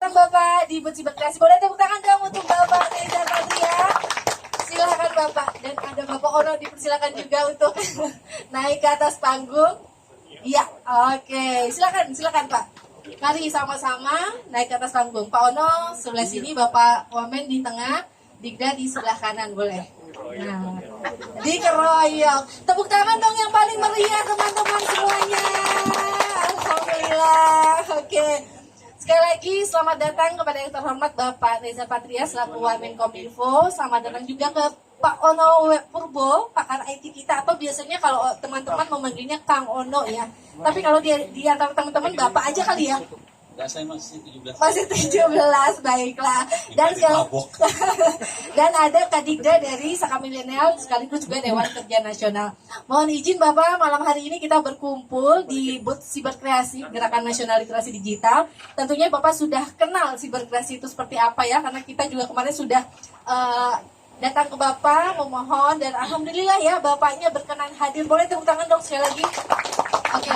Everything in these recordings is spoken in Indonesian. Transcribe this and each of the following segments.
datang Bapak di Booth Siberkreasi. Boleh tepuk tangan dong untuk Bapak Reza Patria. Silakan Bapak. Dan ada Bapak Ono dipersilakan juga untuk naik ke atas panggung. Iya, oke. Silakan Pak. Mari sama-sama naik ke atas panggung. Pak Ono sebelah sini, Bapak Wamen di tengah, Digda di sebelah kanan, boleh. Nah, dikeroyok. Tepuk tangan dong yang paling meriah teman-teman semuanya. Alhamdulillah. Oke. Sekali lagi selamat datang kepada yang terhormat Bapak Reza Patria selaku Wamenkominfo. Selamat datang juga ke Pak Ono Purbo, pakar IT kita, atau biasanya kalau teman-teman memanggilnya Kang Ono ya. Tapi kalau di antara teman-teman Bapak aja kali ya. Enggak, saya masih 17. Masih 17, baiklah. Dan ada Kak Digda dari Saka Milenial sekaligus juga Dewan Kerja Nasional. Mohon izin Bapak, malam hari ini kita berkumpul di Booth Siberkreasi, Gerakan Nasional Literasi Digital. Tentunya Bapak sudah kenal siberkreasi itu seperti apa ya, karena kita juga kemarin sudah datang ke Bapak memohon, dan alhamdulillah ya Bapaknya berkenan hadir. Boleh tepuk tangan dong sekali lagi. Oke.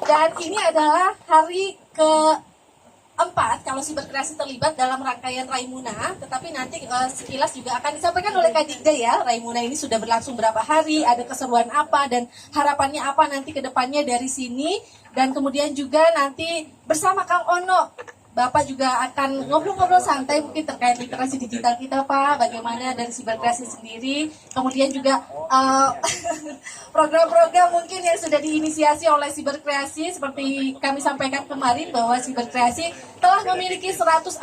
Dan ini adalah hari keempat kalau siberkreasi terlibat dalam rangkaian Raimuna, tetapi nanti sekilas juga akan disampaikan oleh Kak Digda ya. Raimuna ini sudah berlangsung berapa hari, ada keseruan apa, dan harapannya apa nanti ke depannya dari sini. Dan kemudian juga nanti bersama Kang Ono, Bapak juga akan ngobrol-ngobrol santai mungkin terkait literasi digital kita Pak, bagaimana dari siberkreasi sendiri, kemudian juga program-program mungkin yang sudah diinisiasi oleh siberkreasi, seperti kami sampaikan kemarin bahwa siberkreasi telah memiliki 141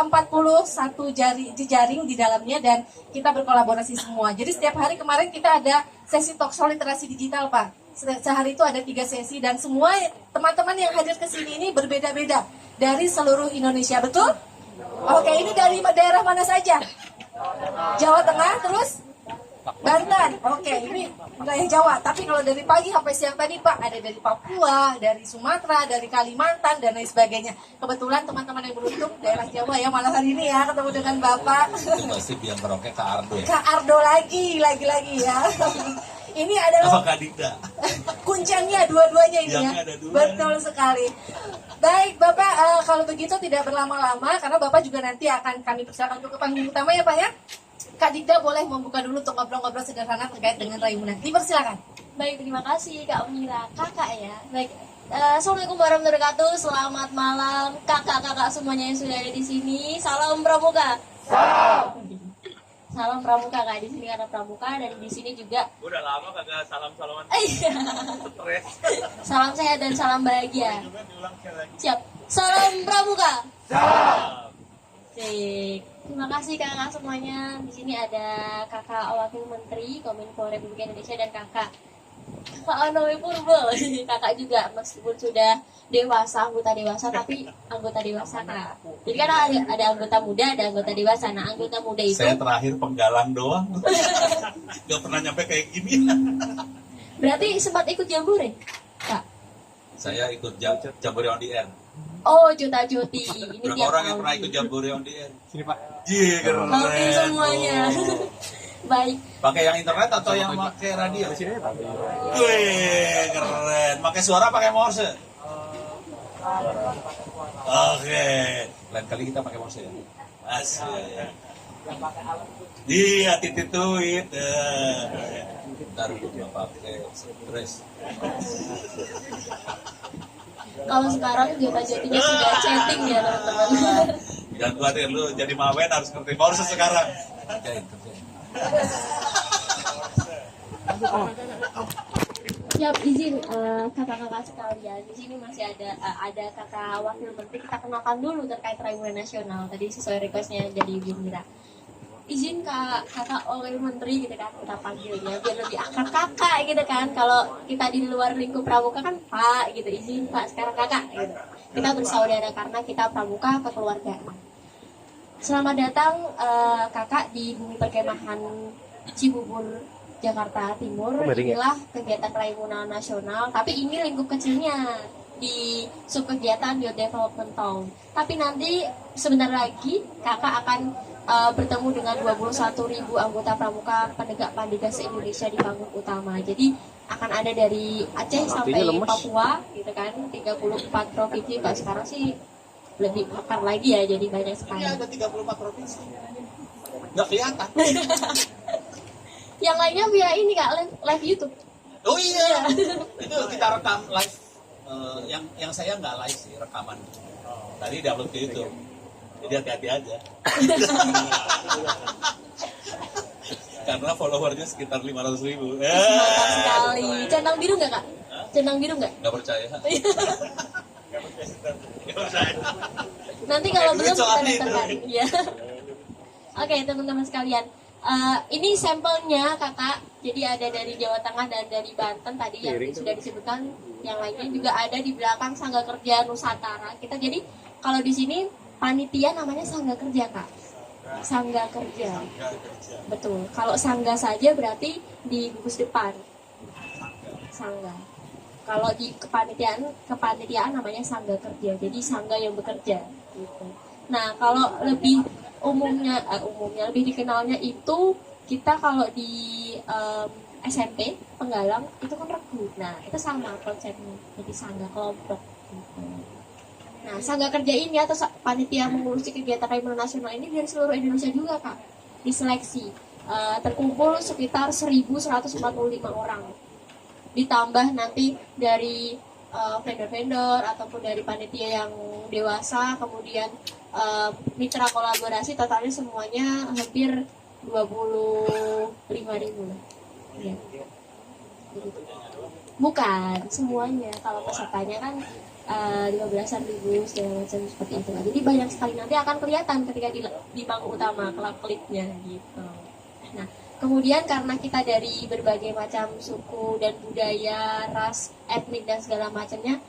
jejaring di dalamnya dan kita berkolaborasi semua. Jadi setiap hari kemarin kita ada sesi talkshow literasi digital Pak. Sehari itu ada 3 sesi dan semua teman-teman yang hadir ke sini ini berbeda-beda dari seluruh Indonesia, betul? Oke, ini dari daerah mana saja? Jawa Tengah, terus Banten. Oke, ini wilayah Jawa. Tapi kalau dari pagi sampai siang tadi Pak, ada dari Papua, dari Sumatera, dari Kalimantan, dan lain sebagainya. Kebetulan teman-teman yang beruntung daerah Jawa ya, malam hari ini ya ketemu dengan Bapak. Itu pasti biang keroknya Kak Ardo ya? Kak Ardo lagi ya. Ini adalah Apa Kak Digda? kunciannya dua-duanya ini ya. Ada dua. Betul sekali. Baik Bapak, kalau begitu tidak berlama-lama karena Bapak juga nanti akan kami persilakan untuk ke panggung utama ya Pak ya. Kak Digda boleh membuka dulu untuk ngobrol-ngobrol sederhana terkait dengan Raimuna. Dipersilakan. Baik, terima kasih Kak Mira. Kakak ya. Baik. Assalamualaikum warahmatullahi wabarakatuh. Selamat malam kakak-kakak semuanya yang sudah ada di sini. Salam pramuka. Salam pramuka Kak, di sini karena pramuka, dan di sini juga Udah lama kagak salam-salaman. iya. Stres. Salam sehat dan salam bahagia. Diulang sekali lagi. Siap. Salam pramuka. Salam. Cek. Terima kasih kakak semuanya. Di sini ada kakak Wakil Menteri Kominfo Republik Indonesia dan kakak Pak Ono Purbo. Kakak juga meskipun sudah dewasa, anggota dewasa, tapi anggota dewasa Kak. Jadi kan ada anggota muda, ada anggota dewasa. Nah, anggota muda itu Saya terakhir penggalang doang. Gak pernah nyampe kayak gini. berarti sempat ikut jambore, Kak. Saya ikut Jambore on the Air. Oh, juta-juti. Ini Berapa tiap orang yang tahun. pernah ikut Jambore on the Air? Sini Pak. Iya, keren. Oke semuanya. Baik. Pakai yang internet atau yang pakai radio? Di sini Pak. Wih, keren. Pakai suara, pakai Morse. Oke. Lain kali kita pakai Morse ya. Asik. Iya, titit-tuit. Ntar gue pakai stres. Kalau sekarang juta-jutinya sudah chatting ya teman-teman. Jangan khawatir, lu jadi mawen harus ngerti Morse sekarang. Kerjain. Siap, izin kakak-kakak sekalian. Di sini masih ada kakak Wakil Menteri. Kita kenalkan dulu terkait Raimuna Nasional. Tadi sesuai requestnya jadi Ibu Mira. Izin kakak Wakil Menteri gitu kan, kita panggilnya biar lebih akrab kakak gitu kan. Kalau kita di luar lingkup pramuka kan Pak gitu. Izin Pak, sekarang kakak gitu. Kita bersaudara karena kita pramuka kekeluargaan. Selamat datang kakak di Bumi Perkemahan Cibubur, Jakarta Timur. Inilah kegiatan Raimuna Nasional, tapi ini lingkup kecilnya di subkegiatan Youth Development Town. Tapi nanti sebentar lagi kakak akan bertemu dengan 21.000 anggota pramuka penegak pandega se-Indonesia di panggung utama. Jadi akan ada dari Aceh sampai Papua gitu kan, 34 provinsi. Sekarang sih lebih mekar lagi ya, jadi banyak Ini sekali. ada 34 provinsi. Nggak kelihatan. Yang lainnya via ini Kak, live YouTube. Oh iya. Itu kita rekam live. Yang saya nggak live sih, rekaman. Tadi diupload ke YouTube. Jadi hati-hati aja. Karena followernya sekitar 500.000. Mantap sekali. Centang biru nggak Kak? Centang biru nggak? Nggak percaya. Nggak percaya. Nanti kalau Duit belum kita soalnya itu. daftarkan. Iya. Oke teman-teman sekalian. Ini sampelnya kakak. Jadi ada dari Jawa Tengah dan dari Banten tadi yang sudah disebutkan. Yang lainnya juga ada di belakang Sangga Kerja Nusantara. Kita jadi kalau di sini panitia namanya Sangga Kerja Kak. Sangga Kerja. Betul. Kalau Sangga saja berarti di gugus depan. Sangga. Kalau di kepanitiaan namanya Sangga Kerja. Jadi sangga yang bekerja gitu. Nah, kalau lebih umumnya lebih dikenalnya itu kita kalau di SMP Penggalang itu kan regu. Nah, itu sama konsepnya. Jadi sangga kelompok gitu. Nah, Sangga Kerja ini atau panitia mengurusi kegiatan Raimunan Nasional ini dari seluruh Indonesia juga, Kak. Diseleksi. Terkumpul sekitar 1.145 orang. Ditambah nanti dari vendor-vendor ataupun dari panitia yang dewasa, kemudian mitra kolaborasi, totalnya semuanya hampir 25.000 lah. Ya. Bukan semuanya, kalau pesertanya kan 15.000 segala macam seperti itu. Jadi banyak sekali, nanti akan kelihatan ketika di panggung utama klipnya gitu. Nah, kemudian karena kita dari berbagai macam suku dan budaya, ras, etnik dan segala macamnya,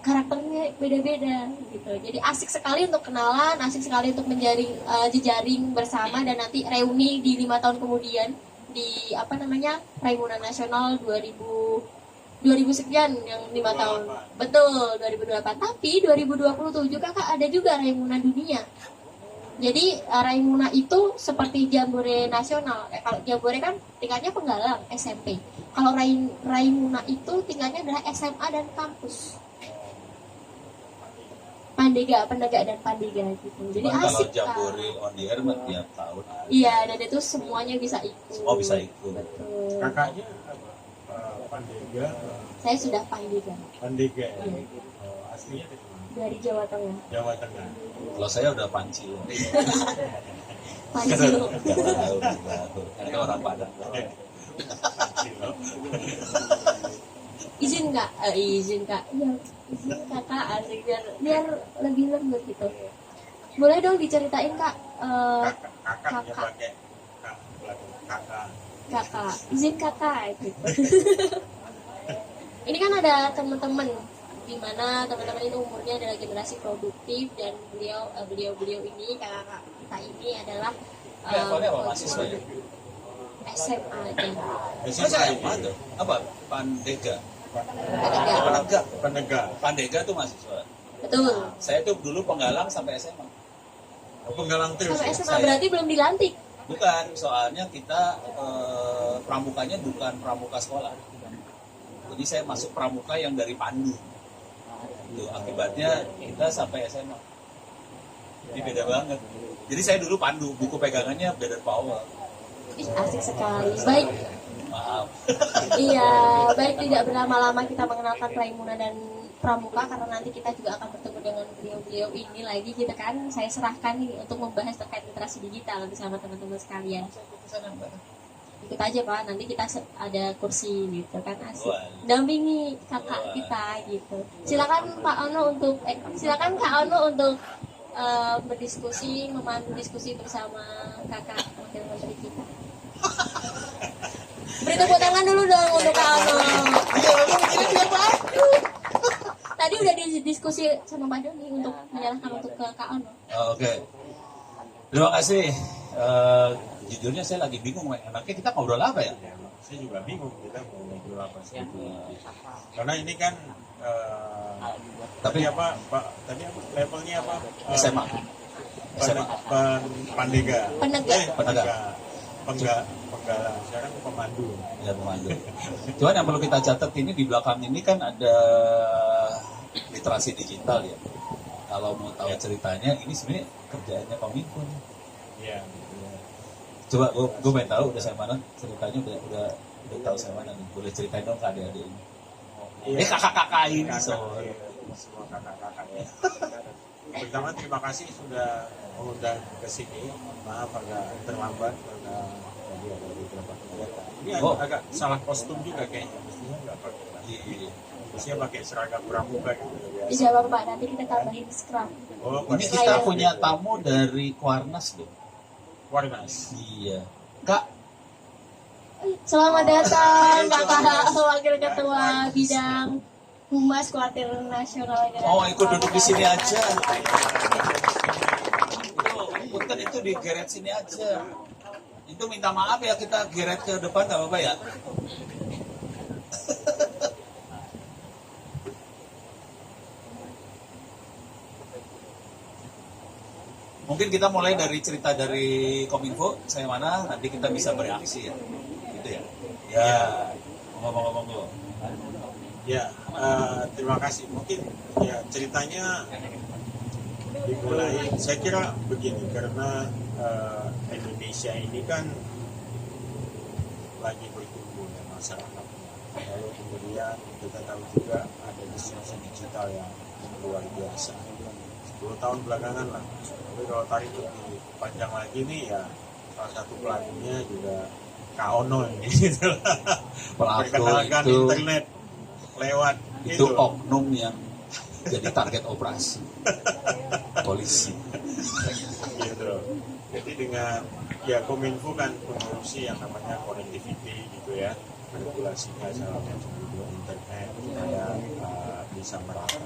karakternya beda-beda gitu. Jadi asik sekali untuk kenalan, asik sekali untuk menjaring jejaring bersama, dan nanti reuni di 5 tahun kemudian di Raimunan Nasional 2000 sekian yang 5 tahun. Betul, 2028. Tapi 2027 kakak ada juga Raimunan Dunia. Jadi Raimuna itu seperti Jambore nasional. Kalau Jambore kan tingkatnya Penggalang SMP. Kalau Raimuna itu tingkatnya adalah SMA dan kampus. Pandega dan Pandega gitu. Jadi asik kan. Kalau Jambore on the air tiap tahun. Iya, dan itu semuanya bisa ikut. Semua bisa ikut. Betul. Kakaknya Pandega. Saya sudah Pandega. Pandega. Iya. Aslinya Dari Jawa Tengah. Jawa Tengah. Kalau saya udah Panci. Panci. Nggak tahu. Itu orang Padang. Izin kak. Iya, izin kakak asik biar lebih lembut gitu. Boleh dong diceritain kak. Kakak. Kakak, izin kakak gitu. Ini kan ada teman-teman, di mana teman-teman ini umurnya adalah generasi produktif, dan beliau ini kakak kita ini adalah Levelnya apa, mahasiswa ya? SMA aja. SMA tuh apa? Pandega. Pandega tuh mahasiswa. Betul. Saya tuh dulu Penggalang sampai SMA. Penggalang terus. Sampai SMA Saya- berarti belum dilantik. Bukan, soalnya kita pramukanya bukan pramuka sekolah. Jadi saya masuk pramuka yang dari Pandu. Itu akibatnya kita sampai SMA. Jadi beda banget. Jadi saya dulu Pandu, buku pegangannya Better Power. Ih, asik sekali. Baik. Maaf. Iya, baik, tidak berlama-lama kita mengenalkan Raimuna dan Pramuka, karena nanti kita juga akan bertemu dengan beliau-beliau ini lagi gitu kan. Saya serahkan nih untuk membahas terkait literasi digital bersama teman-teman sekalian. Ikut aja Pak, nanti kita ada kursi gitu kan, asik. Dampingi kakak kita gitu. Silakan Pak Ono untuk silakan Kak Ono untuk berdiskusi, memandu diskusi bersama kakak wakil menteri kita. Beri tepuk tangan dulu dong untuk Kak Ono. Tadi udah didiskusi sama Pak Doni untuk menyerahkan untuk ke Kak Ono. Oke. Terima kasih. Jujurnya saya lagi bingung, enaknya kita ngobrol apa ya? Saya juga bingung kita mau ngobrol apa sih. Karena ini kan Tapi apa Pak? Tadi apa levelnya apa? SMA. SMA. Pandega. Penegak. Penggalang. Sekarang pemandu. Ya, pemandu. Cuman yang perlu kita catat ini di belakang ini kan ada literasi digital ya. kalau mau tahu ceritanya, ini sebenarnya kerjaannya Kominfo. Iya. Coba gue pengen tahu udah saya mana ceritanya, udah tahu saya mana nih. Boleh ceritain dong ke adik-adik ini. Kakak-kakak ini Kakak, semua kakak-kakak ya. Pertama terima kasih sudah mengundang ke sini. Maaf agak terlambat karena tadi ada beberapa kegiatan. Ini agak salah kostum juga kayaknya. Mestinya nggak pakai. Iya. Mestinya pakai seragam pramuka gitu. Tidak apa-apa, nanti kita tambahin scrum. Oh, Ini kita punya tamu dari Kuarnas loh. Warnas. Iya. Kak, Selamat datang Kakak Wakil Ketua Bidang Humas Kuartir Nasional. ikut duduk di sini aja. Punten itu digeret sini aja. Itu minta maaf ya, kita geret ke depan nggak apa-apa ya. Mungkin kita mulai dari cerita dari Kominfo, saya mana, nanti kita bisa bereaksi ya. Gitu ya. Ya, ngomong-ngomong. Ya, terima kasih. Mungkin ya ceritanya dimulai, saya kira begini, karena Indonesia ini kan lagi bertumbuh ya masyarakatnya. Lalu kemudian kita tahu juga ada disrupsi digital yang luar biasa. 10 tahun belakangan lah. Tapi kalau tarik lebih panjang lagi nih ya, salah satu pelakunya juga Kak Ono ini gitu. Perkenalkan itu, internet lewat itu oknum yang jadi target operasi polisi. Gitu. Jadi dengan ya Kominfo kan mengurusi yang namanya connectivity gitu ya, regulasinya salah satu internet supaya bisa merata.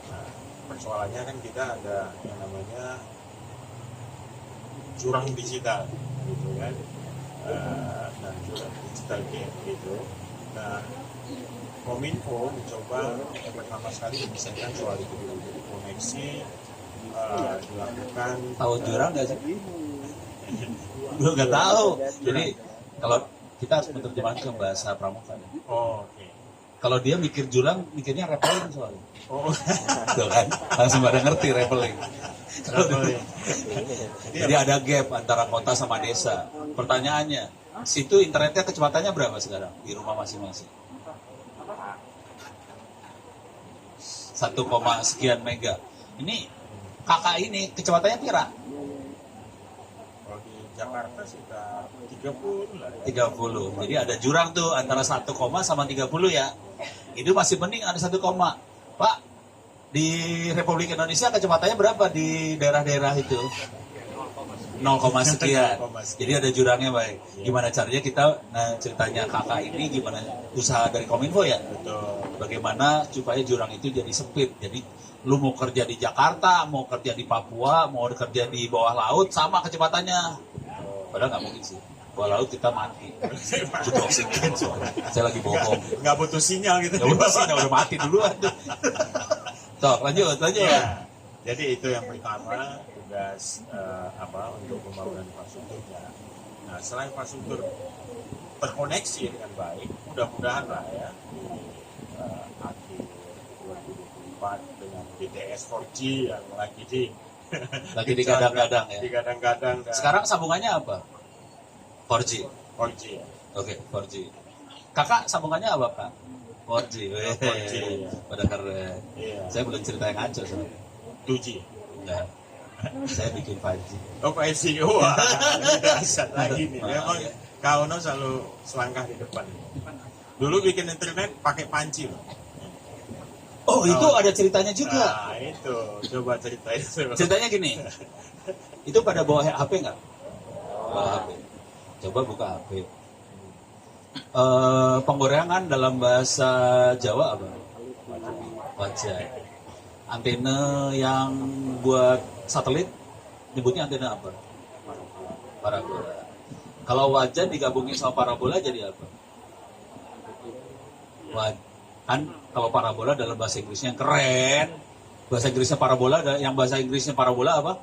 Nah, persoalannya kan kita ada yang namanya jurang digital gitu kan, dan jurang digital game gitu. Nah, Kominfo mencoba pertama sekali menyelesaikan soal itu dulu. Jadi koneksi dilakukan. Tahu jurang nggak sih? Gue nggak tahu. Jadi kalau kita harus menerjemahkan ke bahasa pramuka. Oh, oke. Kalau dia mikir jurang, mikirnya rappelling soalnya. Oh, Tuh kan, langsung pada ngerti rappelling. rappelling. Jadi ada gap antara kota sama desa. Pertanyaannya, situ internetnya kecepatannya berapa sekarang di rumah masing-masing? 1, sekian mega. Ini kakak ini kecepatannya pira? Kalau di Jakarta sekitar 30 lah. 30. Jadi ada jurang tuh antara 1, sama 30 ya. Itu masih mending ada 1, Pak, di Republik Indonesia kecepatannya berapa di daerah-daerah itu? 0, sekian. Jadi ada jurangnya baik. Gimana caranya kita, ceritanya kakak ini gimana usaha dari Kominfo ya? Betul. Bagaimana supaya jurang itu jadi sempit. Jadi lu mau kerja di Jakarta, mau kerja di Papua, mau kerja di bawah laut, sama kecepatannya. Padahal nggak mungkin sih. Bawah laut kita mati. Butuh oksigen soalnya. Saya lagi bohong. Nggak butuh sinyal gitu. Ya udah sih, udah mati duluan tuh. Sok, lanjut. Ya. Jadi itu yang pertama, tugas untuk pembangunan infrastrukturnya. Nah, selain infrastruktur terkoneksi dengan baik, mudah-mudahan lah ya di akhir 2024 dengan BTS 4G yang lagi digadang-gadang ya. Digadang-gadang. Sekarang sambungannya apa? 4G. 4G. Oke, 4G. Kakak sambungannya apa, Kak? 4G. 4G. Pada keren. Iya. Saya belum cerita yang ngaco soalnya. 2G. Enggak. Saya bikin 5G. Oh, 5G. Wah, dahsyat lagi nih. Memang Iya. Kak Ono selalu selangkah di depan. Dulu bikin internet pakai panci loh. Oh, itu ada ceritanya juga. Nah, itu. Coba ceritain. Ceritanya gini. Itu pada bawa HP nggak? Bawa HP. Coba buka HP. Penggorengan dalam bahasa Jawa apa? Wajah. Antena yang buat satelit nyebutnya antena apa? Parabola. Kalau wajan digabungin sama parabola jadi apa? Kan kalau parabola dalam bahasa Inggrisnya yang keren, bahasa Inggrisnya parabola, yang bahasa Inggrisnya parabola apa?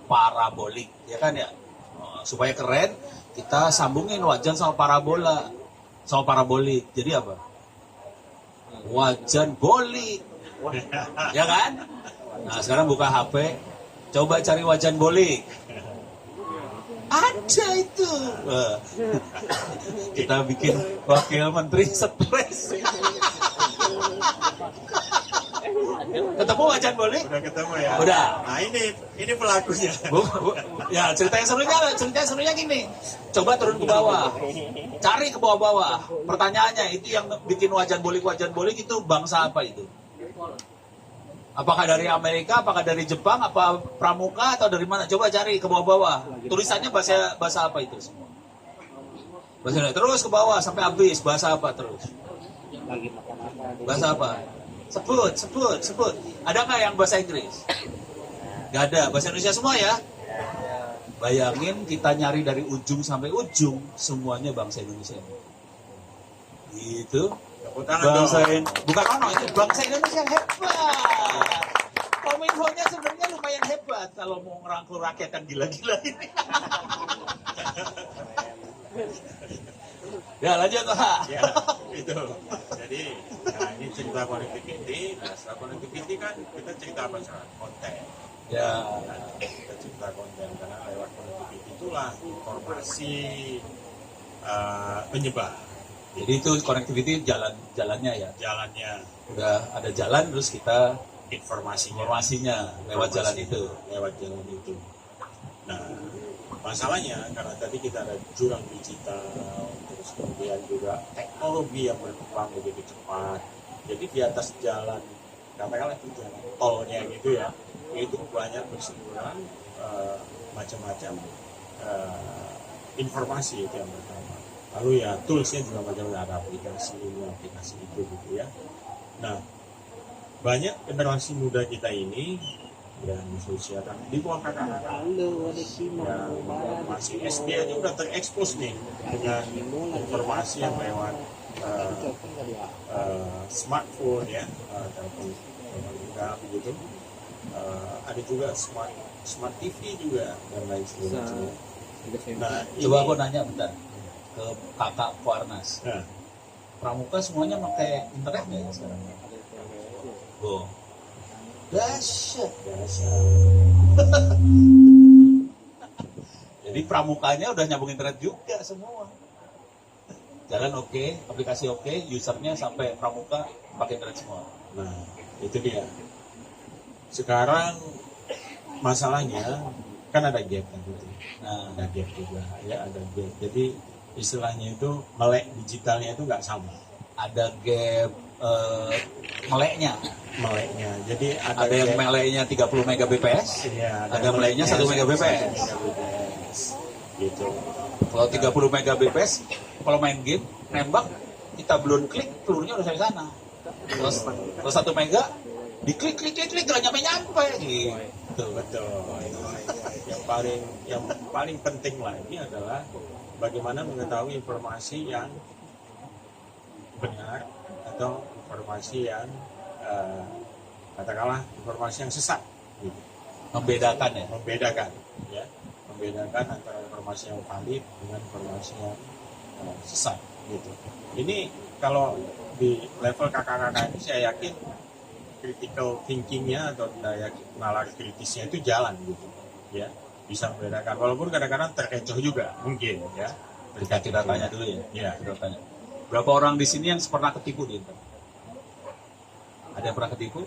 Parabolik, ya kan ya? Supaya keren, kita sambungin wajan sama parabola, sama parabolik. Jadi apa? Wajan bolik, ya kan? Nah sekarang buka HP, coba cari wajan bolik. Ada itu. Kita bikin wakil menteri stres. Ketemu wajan bolik? Udah ketemu ya? Udah. Nah ini pelakunya. Ya cerita yang serunya gini. Coba turun ke bawah, cari ke bawah-bawah. Pertanyaannya itu yang bikin wajan bolik itu bangsa apa itu? Apakah dari Amerika, apakah dari Jepang, apa pramuka atau dari mana? Coba cari ke bawah-bawah. Tulisannya bahasa apa itu semua? Bahasa terus ke bawah sampai habis. Bahasa apa terus? Bahasa apa? Sebut. Ada nggak yang bahasa Inggris? Gak ada. Bahasa Indonesia semua ya? Bayangin kita nyari dari ujung sampai ujung, semuanya bangsa Indonesia. Gitu. Bukan itu bangsa Indonesia yang hebat. Kominfonya sebenarnya lumayan hebat kalau mau ngerangkul rakyat kan gila-gila ini. Ya lanjut Pak. Ya, itu. Jadi, ini cerita connectivity. Nah, setelah connectivity kan kita cerita masalah konten. Ya. Kita cerita konten karena lewat connectivity itulah informasi menyebar. Jadi itu connectivity jalannya ya. Jalannya, Udah ada jalan terus kita informasinya lewat jalan itu. Lewat jalan itu. Nah, masalahnya karena tadi kita ada jurang digital, terus kemudian juga teknologi yang berkembang begitu cepat. Jadi di atas jalan, katakanlah itu jalan tolnya gitu ya, itu banyak berseliweran macam-macam informasi itu yang pertama. Lalu ya toolsnya juga macam-macam, ada aplikasi itu gitu ya. Nah, banyak generasi muda kita ini yang sosial di bawah kakak-kakak yang masih SD aja udah terekspos nih dengan informasi yang lewat smartphone ya, telepon genggam gitu. Ada juga smart TV juga dan lain sebagainya. Nah, Coba aku nanya bentar ke kakak Kuarnas. Nah, Pramuka semuanya pakai internet nggak ya sekarang? Oh, dahsyat. Jadi pramukanya udah nyambung internet juga semua. Jalan oke, aplikasi oke, usernya sampai pramuka pakai internet semua. nah itu dia. Sekarang masalahnya kan ada gap kan gitu. Nah, ada gap juga ya, ada gap. Jadi istilahnya itu melek digitalnya itu nggak sama. Ada gap meleknya. Jadi Ada yang meleknya 30 Mbps, ya, ada meleknya 1 Mbps. Gitu. Kalau 30 Mbps, kalau main game, nembak, kita belum klik, pelurunya udah sampai sana. Terus 1 mega, diklik, gak nyampe gitu. Betul. Yang paling penting lagi adalah bagaimana mengetahui informasi yang benar atau informasi yang katakanlah informasi yang sesat. Gitu. Membedakan ya. Membedakan antara informasi yang valid dengan informasi yang sesat. Gitu. Ini kalau di level kakak-kakak ini saya yakin critical thinkingnya atau daya nalar kritisnya itu jalan gitu ya, bisa membedakan walaupun kadang-kadang terkecoh juga mungkin ya. Kita tanya dulu ya. Ya. Kita tanya. Berapa orang di sini yang pernah ketipu di internet? Ada yang pernah ketipu?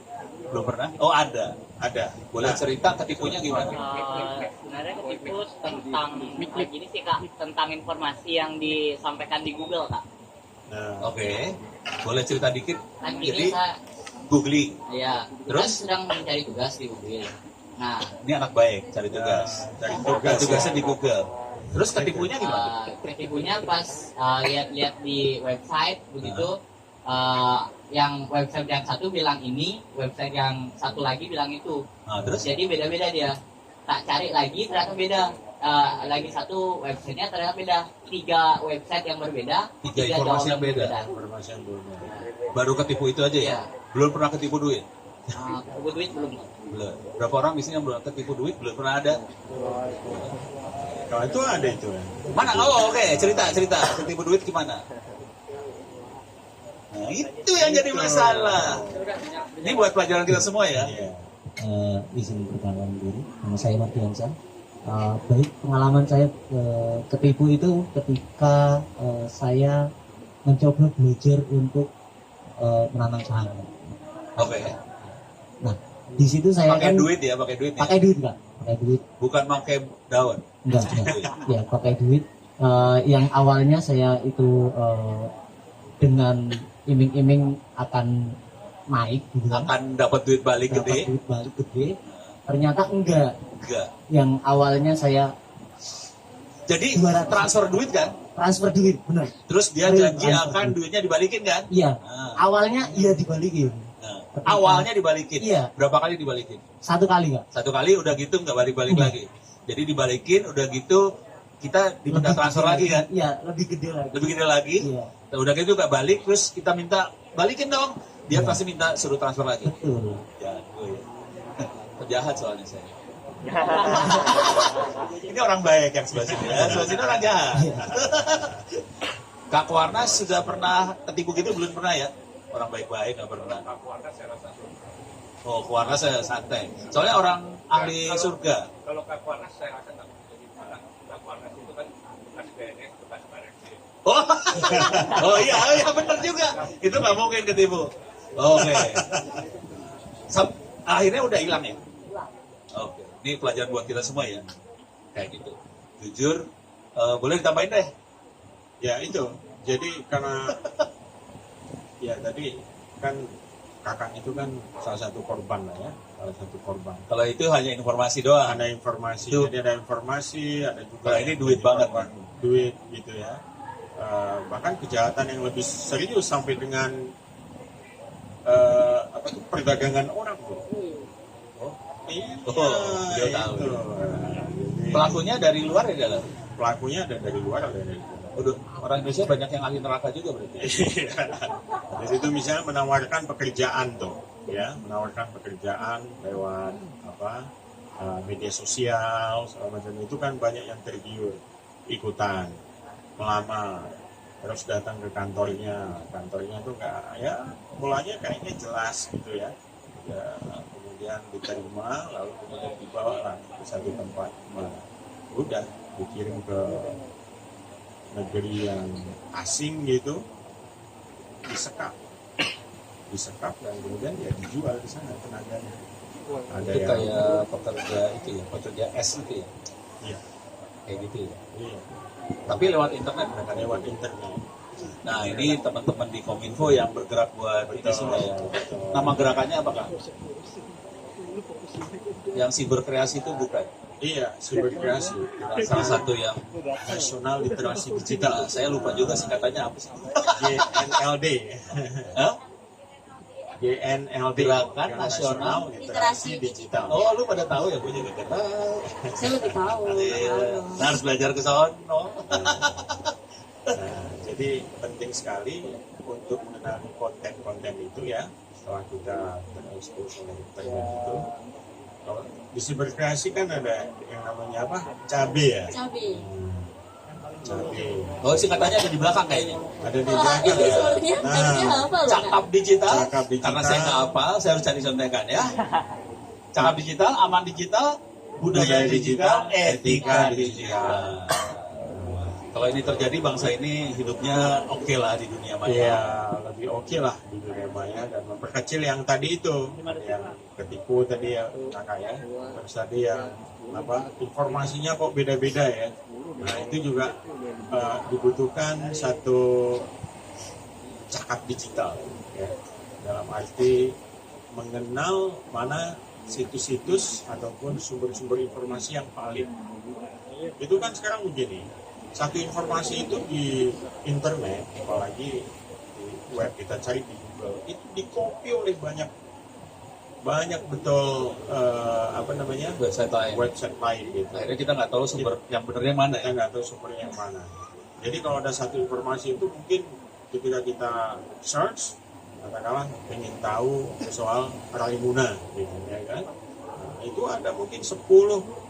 Belum pernah? Oh ada. Boleh cerita ketipunya gimana? Sebenarnya ketipu tentang gini sih Kak, tentang informasi yang disampaikan di Google Kak. Nah, Oke. Boleh cerita dikit? Kan Jadi gini saya, googling. ya, Terus? kan sedang mencari tugas di Google. Nah, Ini anak baik, cari tugas. cari Bukan tugas tugasnya ya. di Google. Terus ketipunya gimana? ketipunya pas lihat-lihat di website begitu, yang website yang satu bilang ini, website yang satu lagi bilang itu. Nah, terus? Jadi beda-beda dia. Tak cari lagi ternyata beda. Lagi satu websitenya ternyata beda. 3 website yang berbeda. 3 informasi yang beda. informasi yang benar. Baru ketipu itu aja ya? Iya. Belum pernah ketipu duit? Buku duit belum. Belum. Berapa orang di sini yang belum ketipu duit? Belum pernah ada? Kalau itu ada itu ya. Mana? Oh oke, cerita. Ketipu duit gimana? Nah itu yang jadi masalah. Ini buat pelajaran kita semua ya. Iya. izin perkenalan diri. Nama saya Mardiansyah. Baik, pengalaman saya ketipu itu ketika saya mencoba belajar untuk menanam saham. Oke. Nah, di situ saya Pakai kan duit ya, pakai duit ya. pakai duit Pak, pakai duit. Bukan pakai daun. Enggak. Ya, pakai duit. Yang awalnya saya itu dengan iming-iming akan naik gitu kan. Akan dapat duit balik Dapat gede. duit balik gede. Ternyata enggak. Enggak. Yang awalnya saya Jadi 200. transfer duit kan? transfer duit, benar. Terus dia Real janji transfer akan duit. duitnya dibalikin kan? Iya. Nah, Awalnya iya dibalikin. nah. Awalnya dibalikin. Iya. Berapa kali dibalikin? 1 kali Kak. Satu kali udah gitu nggak balik-balik Enggak. lagi. Jadi dibalikin udah gitu kita diminta Lebih transfer gede lagi kan? Iya, lebih gede lagi. Lebih gede lagi. Iya, Udah gitu nggak balik terus kita minta balikin dong. Dia Iya. pasti minta suruh transfer lagi. betul. Ya, gue ya. Penjahat soalnya saya. Ini orang baik yang sebelah sini ya. Sebelah sini orang jahat. Iya. Kak Warnas sudah pernah ketipu gitu belum pernah ya? Orang baik-baik nggak pernah. Oh, Kak Warnas saya santai. Soalnya orang ahli surga. Kalau Kak Warnas saya rasa nggak mungkin jadi malah Kak Warnas itu kan bekas BNS, bekas Barreskrim. Oh, oh iya benar juga. Itu nggak mungkin ketipu. Oke. Akhirnya udah hilang ya? Oke. Ini pelajaran buat kita semua ya. Kayak gitu. Jujur, boleh ditambahin deh. Ya itu, jadi karena ya tadi kan kakak itu kan salah satu korban lah ya, salah satu korban. Kalau itu hanya informasi doang. Ada informasi, Itu. jadi ada informasi, ada juga Nah, ini duit banget, Pak. duit gitu ya. Bahkan kejahatan yang lebih serius sampai dengan apa tuh perdagangan orang tuh. Iya, dia tahu. itu. Jadi, Pelakunya dari luar ya dalam? pelakunya ada dari luar, ada dari dalam. Waduh, orang Indonesia banyak yang ahli neraka juga berarti. Iya. Di situ misalnya menawarkan pekerjaan tuh, ya, menawarkan pekerjaan lewat apa media sosial segala macam itu kan banyak yang tergiur ikutan melamar, terus datang ke kantornya tuh nggak ya mulanya kayaknya jelas gitu ya, kemudian diterima lalu kemudian dibawa lah ke satu tempat, udah dikirim ke negeri yang asing gitu, disekap dan kemudian ya dijual di sana tenaganya. Ada Itu yang kayak pekerja itu ya, pekerja S itu ya, iya, kayak gitu ya. iya, Tapi lewat internet mereka lewat internet. Nah ini teman-teman di Kominfo yang bergerak buat ini semua ya. Betul. Nama gerakannya apakah? Yang siberkreasi itu bukan? Iya, siberkreasi, Salah satu yang nasional literasi digital, saya lupa juga singkatannya apa sih? GNLD. Hah? GNLD, Gerakan Nasional Literasi Digital. Oh lu pada tahu ya, gue juga gak tahu. Saya lebih tahu. Iya. Nah, harus belajar ke sono. Nah, jadi penting sekali untuk mengenali konten-konten itu ya, setelah kita terekspos oleh internet itu. Kalau di siberkreasi kan ada yang namanya apa? Cabe ya. Cabe. Cabe. Oh singkatannya ada di belakang kayaknya. Ada di Wah, belakang itu ya. sebenarnya harusnya apa loh? Kak? Cakap digital. Cakap digital. Karena saya nggak hafal, saya harus cari contekan ya. Cakap digital, aman digital, budaya digital, etika digital. Kalau ini terjadi, bangsa ini hidupnya oke lah di dunia maya. Iya, lebih oke lah di dunia maya dan memperkecil yang tadi itu, yang ketipu tadi ya, kakak ya. Terus tadi yang apa informasinya kok beda-beda ya. Nah itu juga dibutuhkan satu cakap digital ya. Dalam arti mengenal mana situs-situs ataupun sumber-sumber informasi yang valid. Itu kan sekarang begini. Satu informasi itu di internet, apalagi di web kita cari di Google, itu dikopi oleh banyak betul apa namanya Website lain. website lain gitu. Akhirnya kita nggak tahu sumber yang benernya mana Kita ya. nggak tahu sumbernya yang mana. Jadi kalau ada satu informasi itu mungkin ketika kita search, katakanlah ingin tahu soal Raimuna, gitu, ya kan? Nah, itu ada mungkin 10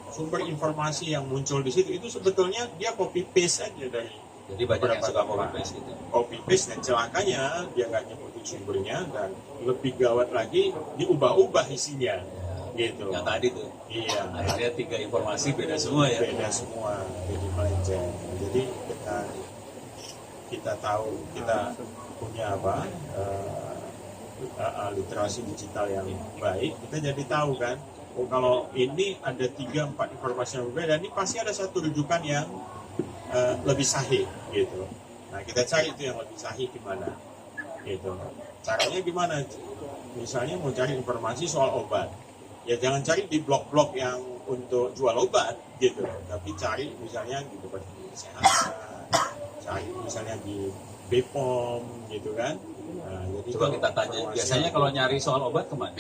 sumber informasi yang muncul di situ. Itu sebetulnya dia copy paste aja dari Jadi banyak yang suka copy paste gitu. copy paste, dan celakanya dia nggak nyebutin sumbernya dan lebih gawat lagi diubah-ubah isinya. gitu. Yang tadi tuh. Iya. Akhirnya 3 informasi beda semua ya. Beda semua, jadi melenceng. Jadi dengan kita tahu kita punya apa literasi digital yang baik, kita jadi tahu kan, oh kalau ini ada 3-4 informasi yang berbeda, ini pasti ada satu rujukan yang lebih sahih gitu. Nah kita cari itu yang lebih sahih gimana, gitu. Caranya gimana? Misalnya mau cari informasi soal obat, ya jangan cari di blog-blog yang untuk jual obat gitu, tapi cari misalnya di Departemen Kesehatan, cari misalnya di BPOM gitu kan. Nah, jadi Coba kita tanya, biasanya kalau nyari soal obat kemana?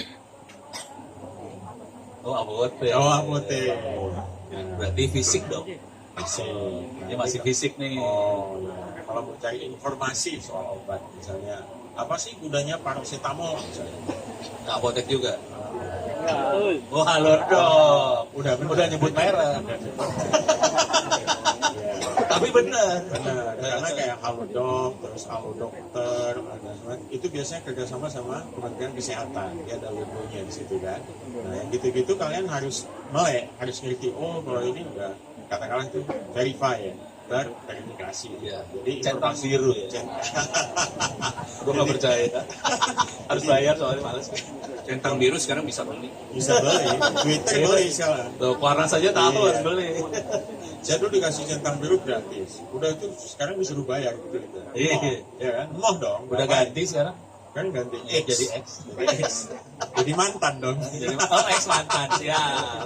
Oh, apotek. Oh, apotek. Berarti fisik dong. Fisik. Ini masih fisik nih. Oh, ya. Kalau mau cari informasi soal obat, misalnya apa sih gunanya paracetamol misalnya? Nah, apotek juga. Oh, halo dong. Udah nyebut merek. Tapi benar. Karena kayak Halodoc, terus Halo Dokter, itu biasanya kerjasama sama Kementerian Kesehatan. Dia ada logonya di situ kan. Nah yang gitu-gitu kalian harus melek, harus ngerti. Oh kalau ini udah katakanlah itu verify ya, verifikasi. Ya. Jadi Centang biru ya. Gue nggak percaya. Harus bayar soalnya males. Centang biru sekarang bisa beli. Bisa beli, Twitter beli sekarang. Tuh, Klarna saja tahu harus beli. Saya dulu dikasih centang biru gratis. Udah itu sekarang disuruh bayar gitu. Iya. Ya kan? Moh dong. Udah ganti sekarang. Kan ganti Ya, X. jadi X. Jadi mantan dong. Jadi X mantan siap.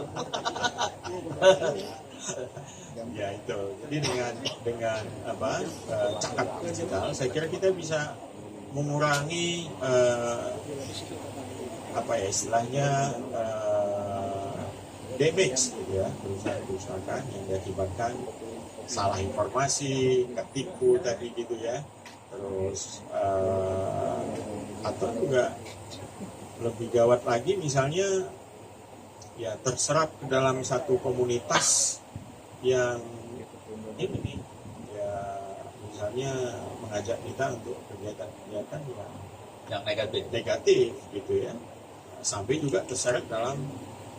Ya itu. Jadi dengan apa cakap digital, saya kira kita bisa mengurangi apa ya istilahnya damage gitu ya, perusahaan-perusahaan yang diakibatkan salah informasi, ketipu tadi gitu ya, terus atau juga lebih gawat lagi misalnya ya terserap ke dalam satu komunitas yang ini nih ya misalnya mengajak kita untuk kegiatan-kegiatan Yang negatif. negatif gitu ya, sampai juga terseret dalam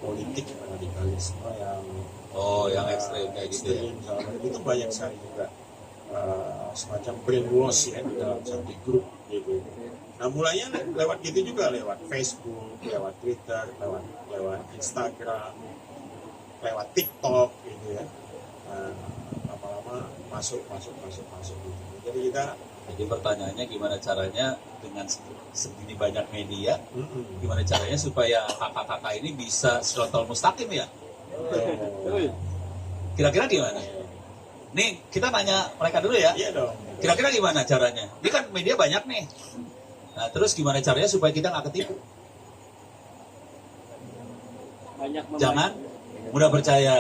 politik radikalisme yang Yang ekstrim kayak gitu ya. ekstrim, itu banyak sekali juga semacam brainwash ya di dalam satu grup gitu. Nah mulainya lewat gitu juga, lewat Facebook, lewat Twitter, lewat Instagram, lewat TikTok gitu ya. Lama-lama masuk gitu. Jadi kita Jadi pertanyaannya gimana caranya dengan segini banyak media, gimana caranya supaya kakak-kakak ini bisa sirotol mustaqim ya? Kira-kira gimana? Nih kita nanya mereka dulu ya. iya dong. Kira-kira gimana caranya? Ini kan media banyak nih. Nah terus gimana caranya supaya kita nggak ketipu? Jangan mudah percaya.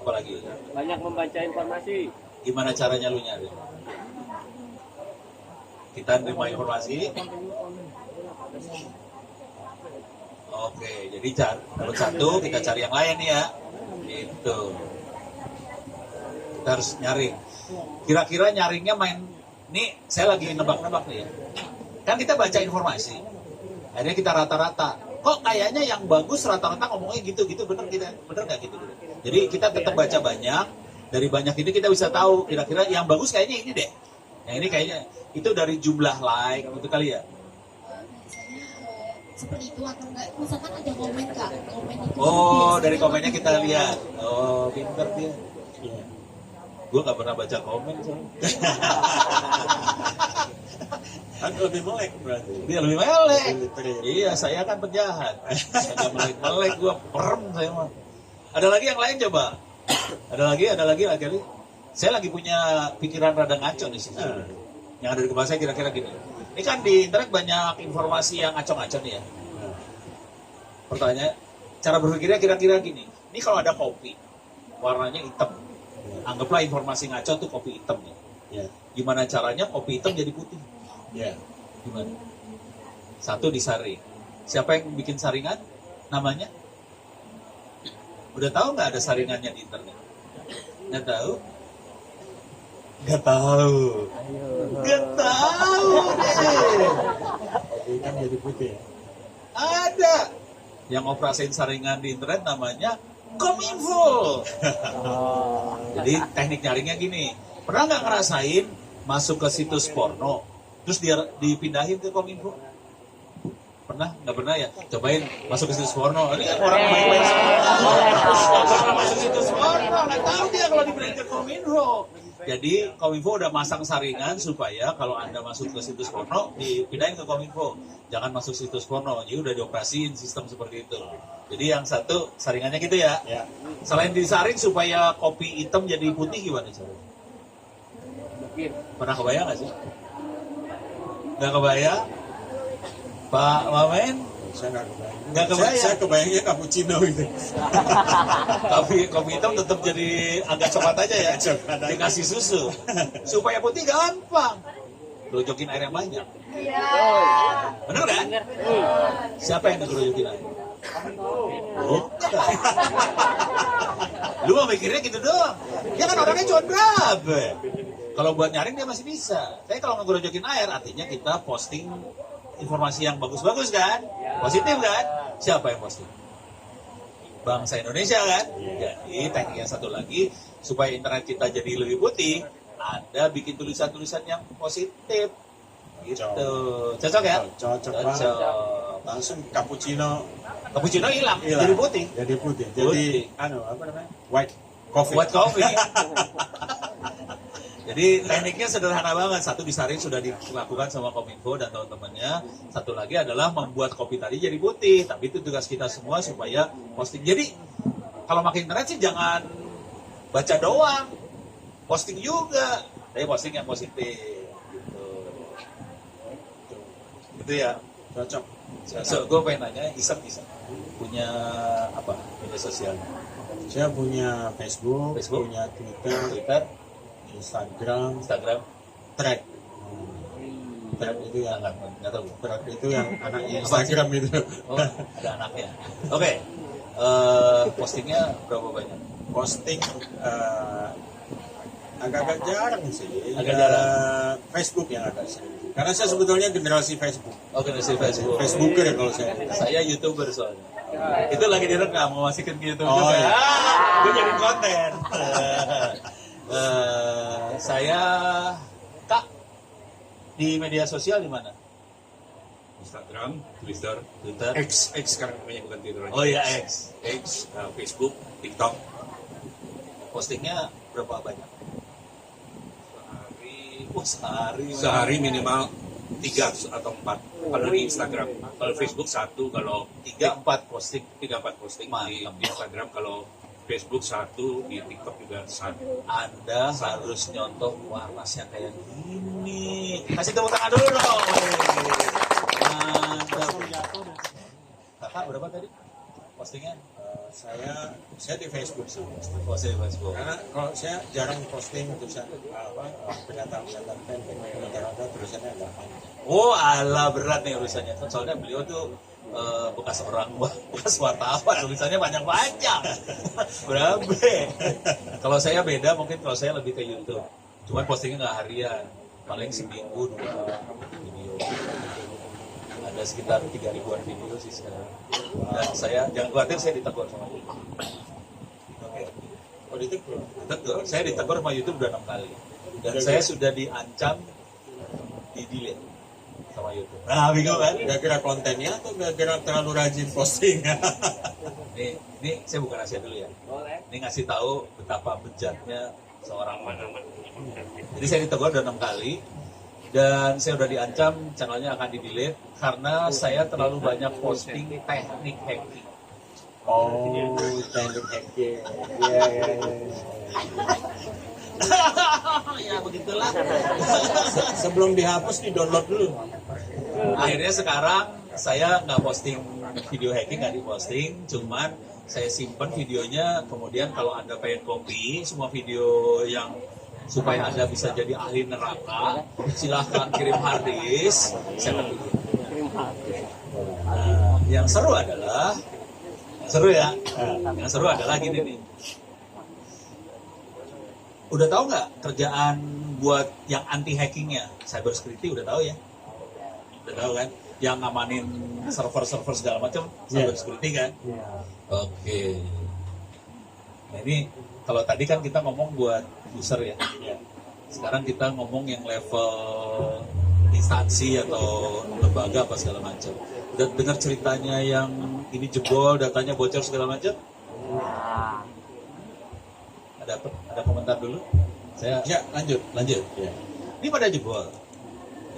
Apalagi banyak membaca informasi. gimana caranya lu nyari? Kita terima informasi. Oke, jadi nomor 1 kita cari yang lain ya. Itu. Kita harus nyaring. Kira-kira nyaringnya main. Nih, saya lagi nebak-nebak nih ya. Kan kita baca informasi. Akhirnya kita rata-rata. Kok kayaknya yang bagus rata-rata ngomongnya gitu-gitu, bener nggak gitu? Jadi kita tetap baca banyak. Dari banyak ini kita bisa tahu kira-kira yang bagus kayaknya ini deh. Yang ini kayaknya itu dari jumlah like gitu kali ya. Seperti itu atau enggak? Misalkan ada komen kak, komen itu. Dari komennya kita lihat. Pinter dia. Iya. Gue gak pernah baca komen soalnya. Kan lebih melek berarti. Dia lebih melek. Lebih Iya, saya kan penjahat. Saya melek gue perem saya mah. Ada lagi yang lain coba. Ada lagi. Saya lagi punya pikiran rada ngaco di sini. Yang ada di kepala saya kira-kira gini. Ini kan di internet banyak informasi yang ngaco-ngaco nih ya. Pertanyaan, cara berpikirnya kira-kira gini. Ini kalau ada kopi, warnanya hitam. Anggaplah informasi ngaco tuh kopi hitam ya. Ya. Gimana caranya kopi hitam jadi putih? Ya. Gimana? 1 disaring. Siapa yang bikin saringan? Namanya? Udah tahu nggak ada saringannya di internet? Nggak tahu? Nggak tahu. Nggak tahu deh. Kopi hitam jadi putih. Ada. Yang operasin saringan di internet namanya Kominfo. Jadi teknik nyaringnya gini, pernah nggak ngerasain masuk ke situs porno, terus dia dipindahin ke Kominfo? Pernah? Nggak pernah ya? Cobain masuk ke situs porno. Ini kan orang main-main semua. Masuk situs porno, nggak tahu dia kalau dipindahin ke Kominfo. Jadi Kominfo udah masang saringan supaya kalau Anda masuk ke situs porno, dipindahin ke Kominfo. Jangan masuk situs porno, jadi udah dioperasiin sistem seperti itu. Jadi yang satu saringannya gitu ya. Selain disaring supaya kopi hitam jadi putih gimana caranya? Pernah kebayang nggak sih? Nggak kebayang? Pak Mamen? Saya nggak kebayang. Nggak kebayang? Saya kebayangnya cappuccino itu. Kopi hitam tetap jadi agak coklat aja ya. Dikasih susu. Supaya putih gampang. Gerojokin air yang banyak. Bener kan? Siapa yang ngegerojokin air? Bukan. Lu mah mikirnya gitu doang. Dia kan orangnya cuma berapa? Kalau buat nyaring dia masih bisa. Tapi kalau ngegerojokin air artinya kita posting informasi yang bagus-bagus kan? Positif kan? Siapa yang posting? Bangsa Indonesia kan? Jadi teknik yang satu lagi supaya internet kita jadi lebih putih, ada bikin tulisan-tulisan yang positif. Gitu. Cocok ya? Cocok banget. Langsung cappuccino hilang, hilang. jadi putih. Jadi putih. Putih. Jadi apa namanya? White coffee. Buat kopi. Jadi tekniknya sederhana banget. Satu disaring sudah dilakukan sama Kominfo dan teman-temannya. Satu lagi adalah membuat kopi tadi jadi putih. Tapi itu tugas kita semua supaya posting. Jadi kalau makin internet sih jangan baca doang, posting juga. Tapi posting yang positif. Gitu ya. Cocok. So, gue pengen nanya, iseng punya apa media sosial? Saya punya Facebook, punya Twitter, Instagram, Thread. Thread itu yang nggak tahu. Thread itu yang anaknya Instagram itu. Oh, ada anaknya. Oke. Postingnya berapa banyak? Posting agak-agak jarang sih. Agak jarang. Facebook yang agak sering. Karena saya sebetulnya generasi Facebook. Oh, generasi Facebook. Facebooker ya kalau saya. Saya YouTuber soalnya. Itu lagi direkam, mau masukin ke YouTube Oh, juga. iya. Gue jadi konten. Saya Kak di media sosial di mana? Instagram, Twitter, X. X sekarang namanya bukan Twitter lagi. Oh iya X. Facebook, TikTok. Postingnya berapa banyak? Sehari. Sehari minimal 3 atau 4. Kalau di Instagram, kalau Facebook 1, kalau 3-4 posting. 3-4 posting di Mantap. Instagram, kalau Facebook 1, di TikTok juga 1. Anda harus nyontoh warnas yang kayak gini. Kasih tepuk tangan dulu dong. Mantap. Kakak berapa tadi postingnya? Saya di Facebook sih. Posting di Facebook. Karena kalau saya jarang posting tulisan pernyataan-pernyataan pendek. Rata-rata tulisannya agak panjang. Oh, ala berat nih urusannya. Soalnya beliau tuh bekas wartawan, tulisannya panjang-panjang. Berapa? Kalau saya beda, mungkin kalau saya lebih ke YouTube. Cuman postingnya nggak harian, paling seminggu 2 video. Ada sekitar 3.000-an video sih sekarang. Dan saya, jangan khawatir, saya ditegur sama YouTube. Oke. Oh, ditegur. Ditegur. Saya ditegur sama YouTube udah 6 kali. Dan saya sudah diancam di-delete sama YouTube. Nah, bingung kan? Kira-kira kontennya atau kira-kira terlalu rajin posting? Ini saya bukan rahasia dulu ya. Ini ngasih tahu betapa bejatnya seorang pengamat. Jadi saya ditegur udah 6 kali. Dan saya udah diancam channelnya akan di-delete karena saya terlalu banyak posting teknik hacking. Oh, teknik hacking. Iya. Ya begitulah. Sebelum dihapus di-download dulu. Akhirnya sekarang saya nggak posting video hacking, nggak diposting, cuman saya simpan videonya. Kemudian kalau Anda pengen copy semua video yang supaya Anda bisa jadi ahli neraka, silahkan kirim hard disk, saya akan bikin. Yang seru adalah, yang seru adalah gini nih. Udah tahu nggak kerjaan buat yang anti hackingnya, cyber security udah tahu ya? Udah tahu kan? yang ngamanin server-server segala macam, cyber security kan? Oke. Nah ini kalau tadi kan kita ngomong buat user ya. Sekarang kita ngomong yang level instansi atau lembaga apa segala macam. Dan dengar ceritanya yang ini jebol, datanya bocor segala macam. Ada komentar dulu? Saya lanjut. Ya. Ini pada jebol.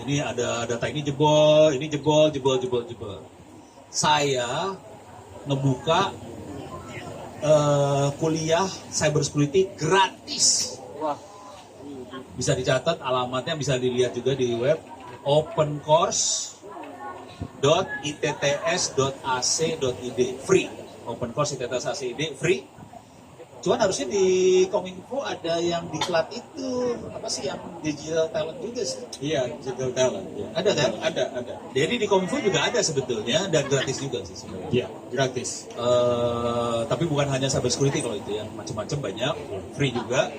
Ini ada data ini jebol, ini jebol. Saya ngebuka kuliah cyber security gratis. Bisa dicatat alamatnya, bisa dilihat juga di web opencourse.itts.ac.id free. opencourse.itts.ac.id free. Cuman harusnya di Kominfo ada yang diklat itu apa sih yang digital talent juga sih? Iya, digital talent. Ya. Ada kan? Ada. Jadi di Kominfo juga ada sebetulnya dan gratis juga sih sebenarnya. Iya, gratis. Tapi bukan hanya cyber security kalau itu ya, macam-macam banyak, free juga.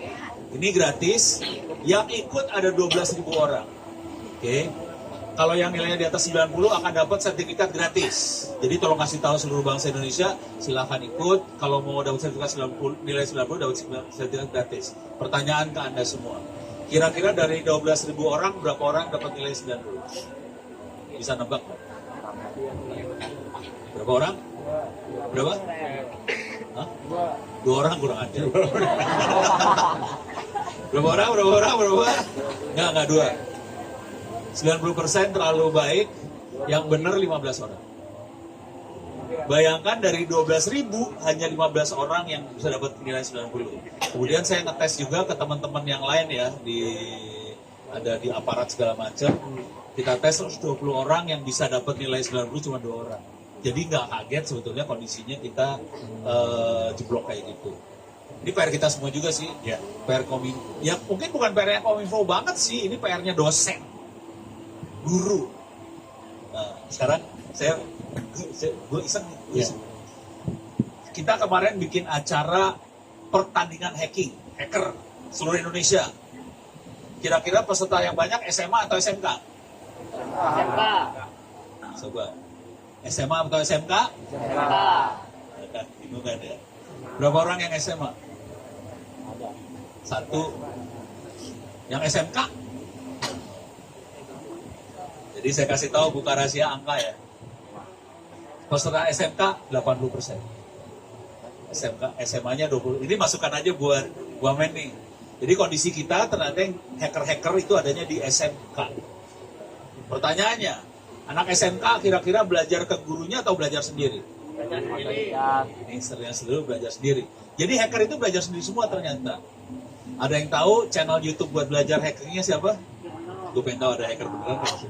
Ini gratis. Yang ikut ada 12.000 orang. Oke. Kalau yang nilainya di atas 90 akan dapat sertifikat gratis. Jadi tolong kasih tahu seluruh bangsa Indonesia, silahkan ikut. Kalau mau dapat sertifikat 90, nilai 90 dapat sertifikat gratis. Pertanyaan ke Anda semua. Kira-kira dari 12.000 orang, berapa orang dapat nilai 90? Bisa nebak? Berapa orang? Berapa? Hah? 2 orang kurang ajar. Berapa orang? Enggak 2. 90% terlalu baik, yang benar 15 orang. Bayangkan dari 12.000 hanya 15 orang yang bisa dapat nilai 90. Kemudian saya ngetes juga ke teman-teman yang lain ya, ada di aparat segala macam. Kita tes 120 orang yang bisa dapat nilai 90 cuma 2 orang. Jadi nggak kaget sebetulnya kondisinya kita jeblok kayak gitu. Ini PR kita semua juga sih, ya. PR Kominfo. Ya mungkin bukan PR yang Kominfo banget sih, ini PR-nya dosen, guru. Nah, sekarang gue iseng. Kita kemarin bikin acara pertandingan hacker seluruh Indonesia. Kira-kira peserta yang banyak SMA atau SMK? SMK. Coba. SMA atau SMK? SMK. Kan, bingung kan ya? Berapa orang yang SMA? 1. Yang SMK? Jadi saya kasih tahu buka rahasia angka ya. Peserta SMK 80%. SMA-nya 20. Ini masukan aja buat Wamen nih. Jadi kondisi kita ternyata yang hacker-hacker itu adanya di SMK. Pertanyaannya, anak SMK kira-kira belajar ke gurunya atau belajar sendiri? Ini seluruh belajar sendiri. Jadi hacker itu belajar sendiri semua ternyata. Ada yang tahu channel YouTube buat belajar hackingnya siapa? Gue pengen tahu ada hacker beneran nggak sih?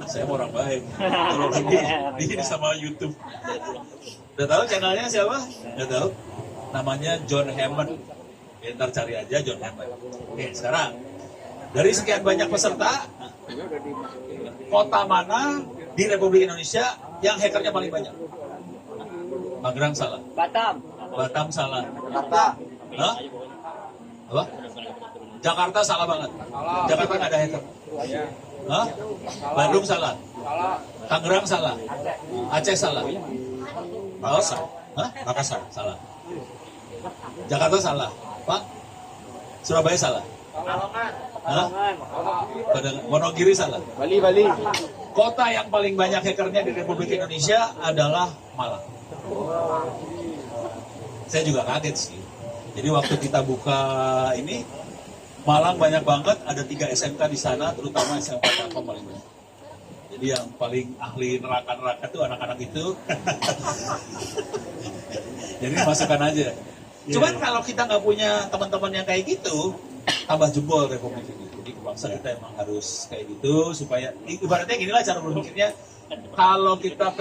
Saya mau orang baik. Kalau ini sama YouTube. Udah tahu channelnya siapa? Udah tahu? Namanya John Hammond. Ya, ntar cari aja John Hammond. Oke, sekarang dari sekian banyak peserta, kota mana di Republik Indonesia yang hackernya paling banyak? Magelang salah. Batam salah. Hah? Apa? Jakarta salah banget. Jakarta nggak ada hacker. Hah? Bandung salah. Tangerang salah. Aceh salah. Makassar. Hah? Makassar. Salah. Jakarta salah. Pak? Surabaya salah. Hah? Wonogiri salah. Bali. Kota yang paling banyak hackernya di Republik Indonesia adalah Malang. Saya juga kaget sih. Jadi waktu kita buka ini, Malang banyak banget, ada 3 SMK di sana, terutama SMK Telkom paling banyak. Jadi yang paling ahli neraka-neraka itu anak-anak itu. Jadi masukkan aja. Cuman kalau kita nggak punya teman-teman yang kayak gitu, tambah jebol Republik ini. Jadi bangsa kita emang harus kayak gitu supaya ibaratnya ginilah cara berpikirnya. Kalau kita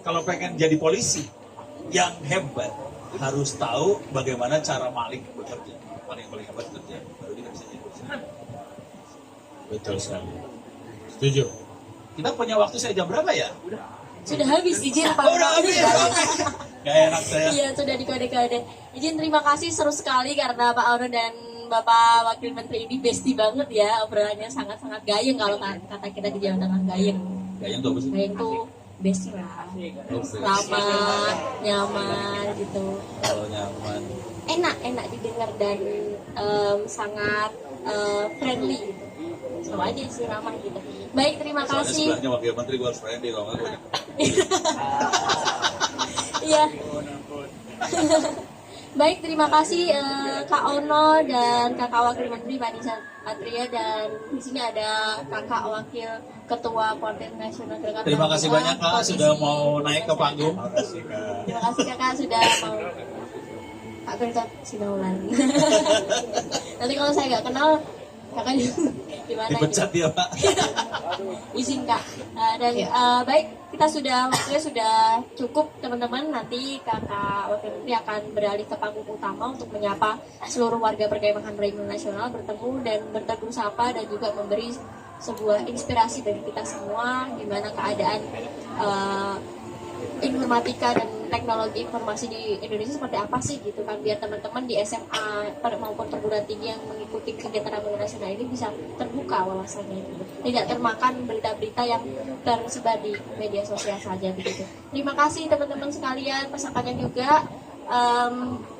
kalau pengen jadi polisi yang hebat, harus tahu bagaimana cara maling bekerja. Paling hebat bekerja, baru kita bisa jadi polisi. Betul sekali. Setuju. Kita punya waktu saya jam berapa ya? Sudah habis izin Pak. Udah habis. Gak enak saya. Iya, sudah di kode-kode. Izin terima kasih seru sekali karena Pak Auro dan Bapak Wakil Menteri ini bestie banget ya, obrolannya sangat-sangat gayeng kalau kata kita di Jawa Tengah, gayeng. Gayeng tuh apa sih? Gayeng tuh bestie lah, Oh, best. ramah, nyaman gitu, Kalau nyaman. enak didengar dan sangat friendly gitu. Sama aja sih, ramah gitu. Baik, terima Soalnya kasih. sebelahnya wakil menteri gue harus friendly kalau nggak gue Iya. Baik, terima kasih Kak Ono dan Kakak Wakil Menteri Pak Nisa Patria, dan di sini ada Kakak Wakil Ketua Koordinator Nasional Gerakan Terima kasih Pramuka, banyak Kak Komisi. sudah mau naik ke panggung. Terima kasih Kakak sudah mau. Pak Gercot Sinaulan. Nanti kalau saya nggak kenal, Kakak gimana? Dipecat dia Pak. Izin Kak. Dan baik, kita waktunya sudah cukup teman-teman. Nanti Kakak Wakil Menteri akan beralih ke panggung utama untuk menyapa seluruh warga perkemahan Raimuna Nasional, bertemu dan bertegur sapa, dan juga memberi sebuah inspirasi bagi kita semua gimana keadaan informatika dan teknologi informasi di Indonesia seperti apa sih gitu kan, biar teman-teman di SMA maupun perguruan tinggi yang mengikuti kegiatan Raimuna Nasional ini bisa terbuka wawasannya gitu. Tidak termakan berita-berita yang tersebar di media sosial saja begitu. Terima kasih teman-teman sekalian, pesertanya juga.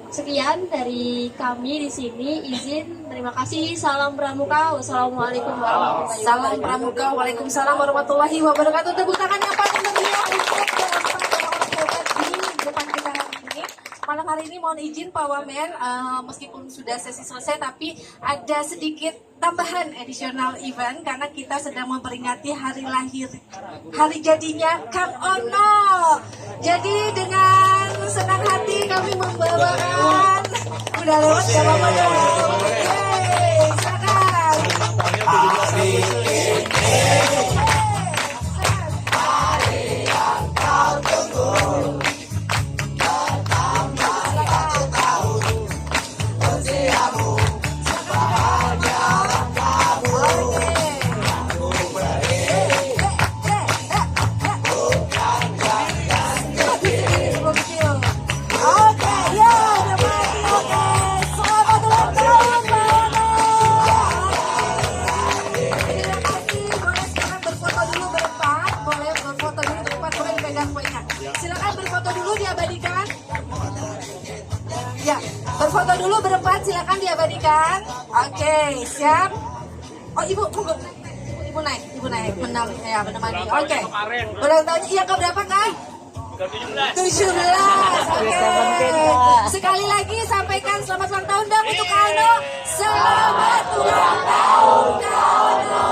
Sekian dari kami di sini, izin terima kasih. Salam Pramuka. Wassalamualaikum warahmatullahi wabarakatuh. Salam Pramuka, waalaikumsalam warahmatullahi wabarakatuh. Tepuk tangan yang paling meriah untuk di depan kita hari ini. Malam hari ini mohon izin Pak Wamen, meskipun sudah sesi selesai, tapi ada sedikit tambahan additional event karena kita sedang memperingati hari jadinya Kang Ono. Jadi dengan senang hati kami membawakan, udah lewat gak apa-apa dong. Yeay, silakan. Oke, ya, udah mati. Oke, selamat ulang tahun, Pak. Terima kasih. Boleh silakan berfoto dulu berempat. Boleh berfoto dulu berempat. Boleh dipegang poinnya. Silakan berfoto dulu diabadikan. Ya, berfoto dulu berempat. Silakan diabadikan. Oke, siap. Oh, ibu, tunggu. Ibu naik, menemani. Oke. Ulang tahunnya yang keberapa, Kak? 17. Oke. Sekali lagi sampaikan selamat ulang tahun dong untuk Kak Ono. Selamat ulang tahun Kak Ono.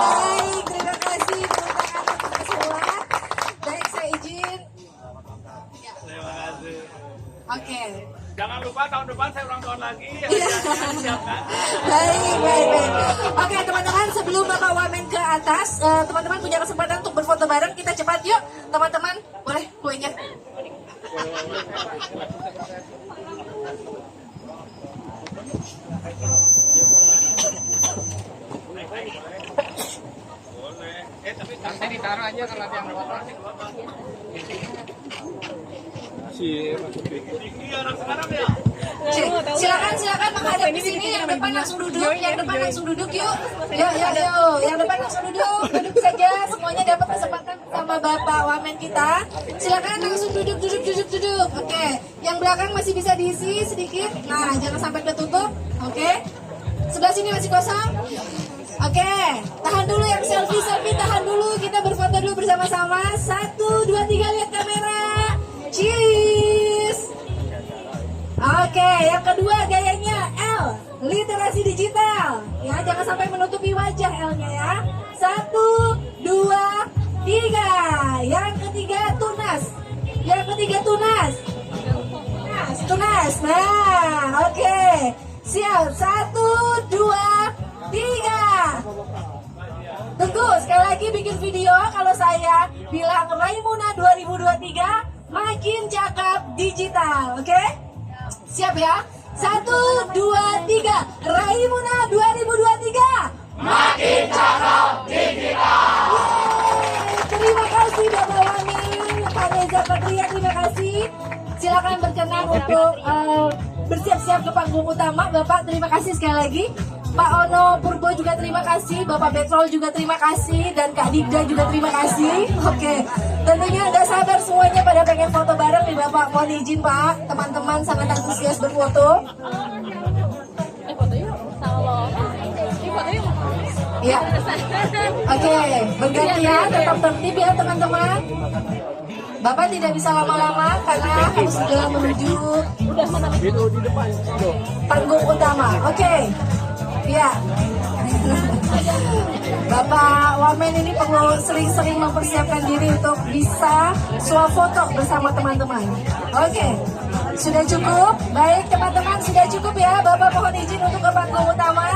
Baik, terima kasih tepuk tangan untuk semua. Baik, saya izin. Ya. Terima kasih. Oke. Jangan lupa tahun depan saya ulang tahun lagi. Iya. Siapkan. Baik. Oke, teman-teman, sebelum Bapak Wamen ke atas, teman-teman punya kesempatan untuk berfoto bareng. Kita cepat yuk, teman-teman. Boleh kuenya. Boleh. Tapi saya ditaruh aja kalau ada yang lewat. Tinggi anak sekarang ya. Silakan menghadap ke sini, yang depan langsung duduk, yuk. Yang depan langsung duduk. Duduk saja, semuanya dapat kesempatan sama Bapak Wamen kita. Silakan langsung duduk. Oke, yang belakang masih bisa diisi sedikit. Nah, jangan sampai ketutup. Oke. Sebelah sini masih kosong. Oke, tahan dulu yang selfie, tahan dulu. Kita berfoto dulu bersama-sama. 1, 2, 3, lihat kamera. Cheers. Oke, yang kedua gayanya L, literasi digital. Ya, jangan sampai menutupi wajah L-nya ya. 1, 2, 3. Yang ketiga tunas. Tunas. Nah, oke. Siap. 1, 2, 3. Tunggu, sekali lagi bikin video. Kalau saya bilang Raimuna 2023 makin cakep digital, oke? Siap ya? 1, 2, 3. Raimuna 2023 makin cakep digital. Yeay, terima kasih Bapak Wamen, Pak Nisa Patria, terima kasih. Silakan berkenan untuk bersiap-siap ke panggung utama. Bapak terima kasih sekali lagi. Pak Ono Purbo juga terima kasih, Bapak Betrol juga terima kasih, dan Kak Dikda juga terima kasih. Oke, tentunya nggak sabar semuanya pada pengen foto bareng nih Bapak. Mohon izin Pak, teman-teman sangat antusias berfoto. Ya, oke, bergantian, tetap tertib ya teman-teman. Bapak tidak bisa lama-lama karena harus segera menuju panggung utama. Oke, ya. Bapak Wamen ini perlu sering-sering mempersiapkan diri untuk bisa swafoto bersama teman-teman. Oke, sudah cukup? Baik teman-teman, sudah cukup ya. Bapak mohon izin untuk ke panggung utama.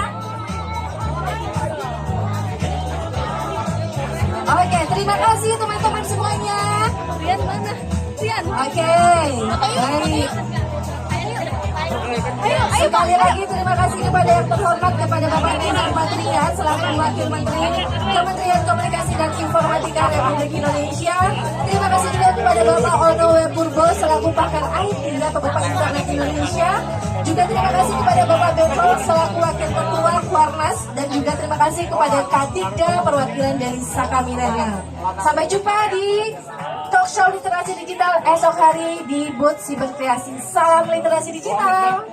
Oke, terima kasih teman-teman semuanya. Rian mana? Rian. Oke, baik. Sekali lagi terima kasih kepada yang terhormat kepada Bapak Neneng Patrian selaku Wakil Menteri Kementerian Komunikasi dan Informatika Republik Indonesia. Terima kasih juga kepada Bapak Ono Purbo selaku pakar IT atau Bapak Internet Indonesia. Juga terima kasih kepada Bapak Betrol selaku Wakil Ketua Kuarnas, dan juga terima kasih kepada K3 perwakilan dari Saka Milenial. Sampai jumpa di talk show literasi digital esok hari di booth Siberkreasi. Salam literasi digital.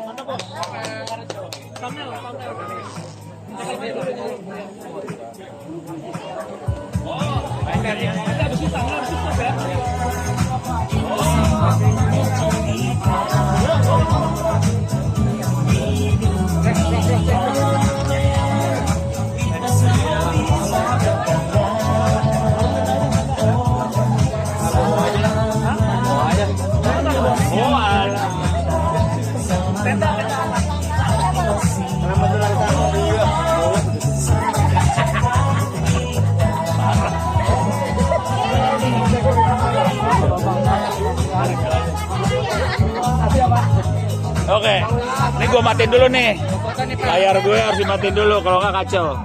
Oke, ini gue matiin dulu nih. Layar gue harus dimatiin dulu, kalau nggak kacau.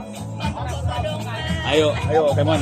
Ayo, Kemon.